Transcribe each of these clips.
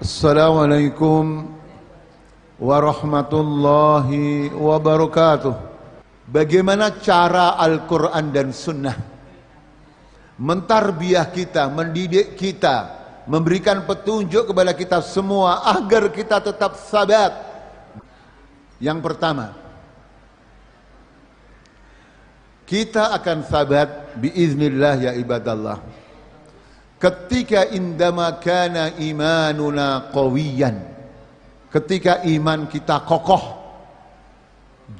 Assalamualaikum warahmatullahi wabarakatuh. Bagaimana cara Al-Quran dan Sunnah mentarbiah kita, mendidik kita, memberikan petunjuk kepada kita semua agar kita tetap sabat. Yang pertama, kita akan sabat biiznillah ya ibadallah ketika indama kana imanuna qawiyan, ketika iman kita kokoh.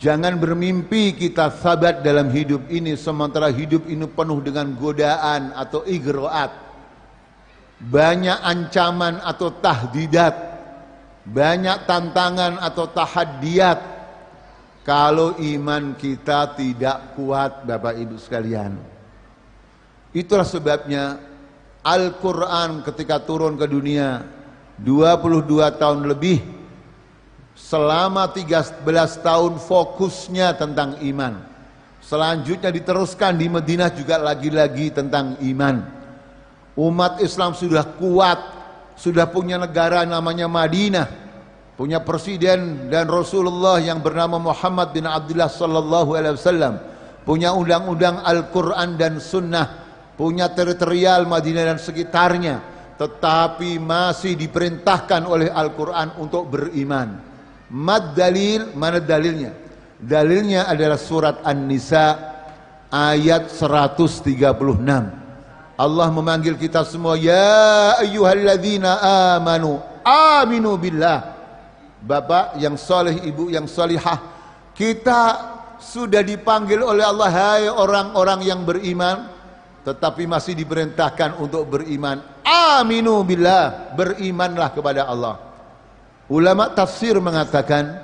Jangan bermimpi kita sabat dalam hidup ini sementara hidup ini penuh dengan godaan atau ighraat, banyak ancaman atau tahdidat, banyak tantangan atau tahaddiat. Kalau iman kita tidak kuat, Bapak Ibu sekalian, itulah sebabnya Al-Quran ketika turun ke dunia 22 tahun lebih, selama 13 tahun fokusnya tentang iman. Selanjutnya diteruskan di Madinah juga lagi-lagi tentang iman. Umat Islam sudah kuat, sudah punya negara namanya Madinah, punya presiden dan Rasulullah yang bernama Muhammad bin Abdullah sallallahu alaihi wasallam, punya undang-undang Al-Quran dan Sunnah, punya teritorial Madinah dan sekitarnya, tetapi masih diperintahkan oleh Al-Quran untuk beriman. Mad dalil, mana dalilnya? Dalilnya adalah surat An-Nisa ayat 136. Allah memanggil kita semua, ya ayyuhalladzina amanu aminu billah. Bapak yang soleh, ibu yang solihah, kita sudah dipanggil oleh Allah, hai orang-orang yang beriman, tetapi masih diperintahkan untuk beriman. Aminu billah, berimanlah kepada Allah. Ulama tafsir mengatakan,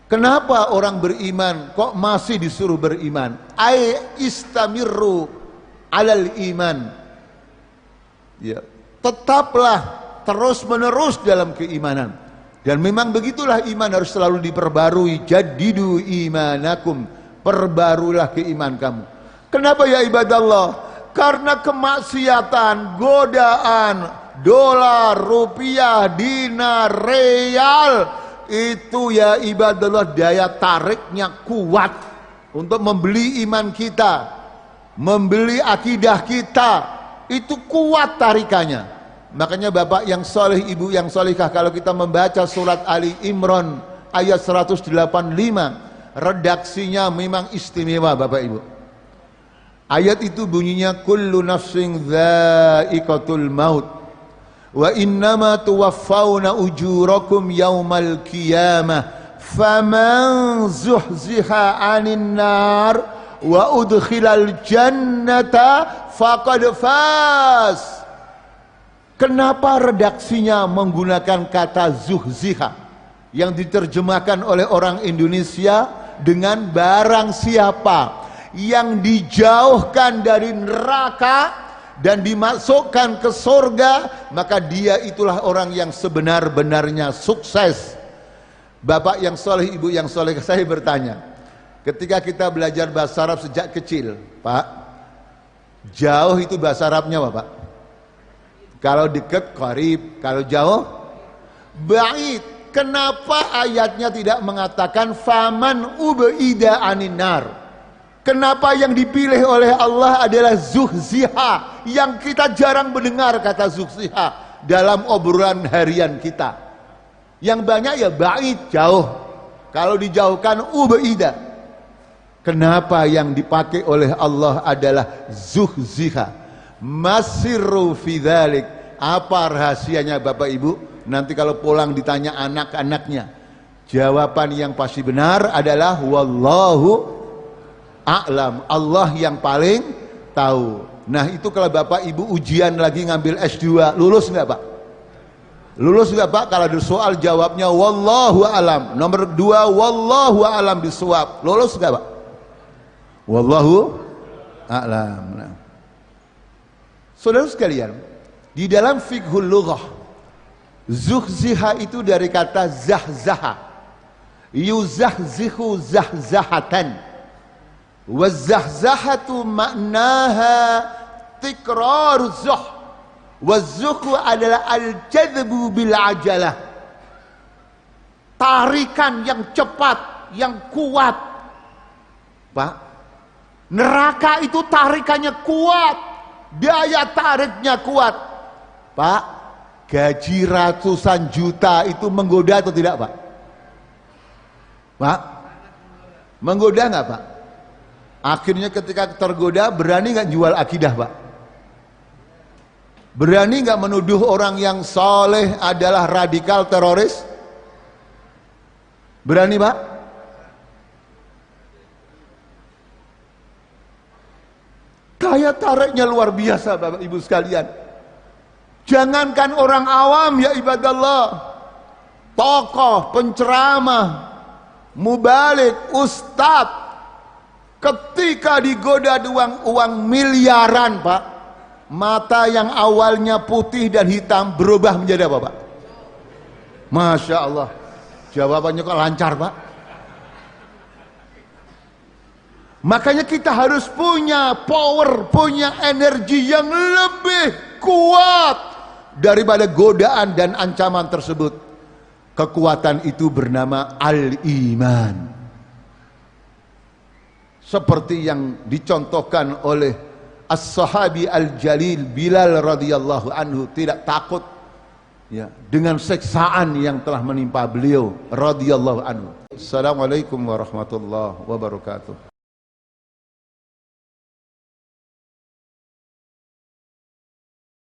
kenapa orang beriman kok masih disuruh beriman? Ai istamirru alal iman. Ya, tetaplah terus menerus dalam keimanan. Dan memang begitulah iman harus selalu diperbarui. Jaddidu imanakum, perbarulah keiman kamu. Kenapa ya ibadallah? Karena kemaksiatan, godaan, dolar, rupiah, dinar, real, itu ya ibadallah daya tariknya kuat untuk membeli iman kita, membeli akidah kita, itu kuat tarikannya. Makanya bapak yang soleh, ibu yang solehah, kalau kita membaca surat Ali Imran ayat 185, redaksinya memang istimewa Bapak Ibu. Ayat itu bunyinya, kullu nafsin dha'iqatul maut wa innama tuwaffawna ujurakum yaumal qiyamah faman zuhziha 'anil nar wa udkhilal jannata faqad faz. Kenapa redaksinya menggunakan kata zuhziha yang diterjemahkan oleh orang Indonesia dengan barang siapa yang dijauhkan dari neraka dan dimasukkan ke surga, maka dia itulah orang yang sebenar-benarnya sukses. Bapak yang soleh, ibu yang soleh, saya bertanya, ketika kita belajar bahasa Arab sejak kecil, Pak, jauh itu bahasa Arabnya apa Pak? Kalau dekat qarib, kalau jauh ba'id. Kenapa ayatnya tidak mengatakan faman ubida anin nar? Kenapa yang dipilih oleh Allah adalah zuhziha, yang kita jarang mendengar kata zuhziha dalam obrolan harian kita? Yang banyak ya ba'id, jauh. Kalau dijauhkan ubida. Kenapa yang dipakai oleh Allah adalah zuhziha? Masirru fi dzalik. Apa rahasianya Bapak Ibu? Nanti kalau pulang ditanya anak-anaknya, jawaban yang pasti benar adalah wallahu a'lam. Allah yang paling tahu. Nah, itu kalau Bapak Ibu ujian lagi ngambil S2, lulus enggak Pak? Lulus enggak Pak? Kalau ada soal jawabnya wallahu a'lam. Nomor 2 wallahu a'lam bisawab. Lulus enggak Pak? Wallahu a'lam. Nah, saudara sekalian, di dalam fiqhul lughah, zuhziha itu dari kata zahzaha, yuzahzihu zahzahatan, wa zahzahatu maknaha tikraruz zuh Wazuku adalah al-jadbu bil ajalah. Tarikan yang cepat, yang kuat. Pak, neraka itu tarikannya kuat, daya tariknya kuat. Pak, gaji ratusan juta itu menggoda atau tidak, Pak? Pak, menggoda nggak, Pak? Akhirnya ketika tergoda, berani nggak jual akidah, Pak? Berani nggak menuduh orang yang soleh adalah radikal teroris? Berani, Pak? Daya tariknya luar biasa, Bapak Ibu sekalian. Jangankan orang awam, ya ibadallah, tokoh, penceramah, mubalik, ustadz, ketika digoda uang miliaran, Pak, mata yang awalnya putih dan hitam berubah menjadi apa, Pak? Masya Allah. Jawabannya kok lancar, Pak? Makanya kita harus punya power, punya energi yang lebih kuat daripada godaan dan ancaman tersebut. Kekuatan itu bernama al-iman. Seperti yang dicontohkan oleh as-sahabi al-jalil Bilal radhiyallahu anhu, tidak takut ya dengan siksaan yang telah menimpa beliau radhiyallahu anhu. Assalamualaikum warahmatullahi wabarakatuh.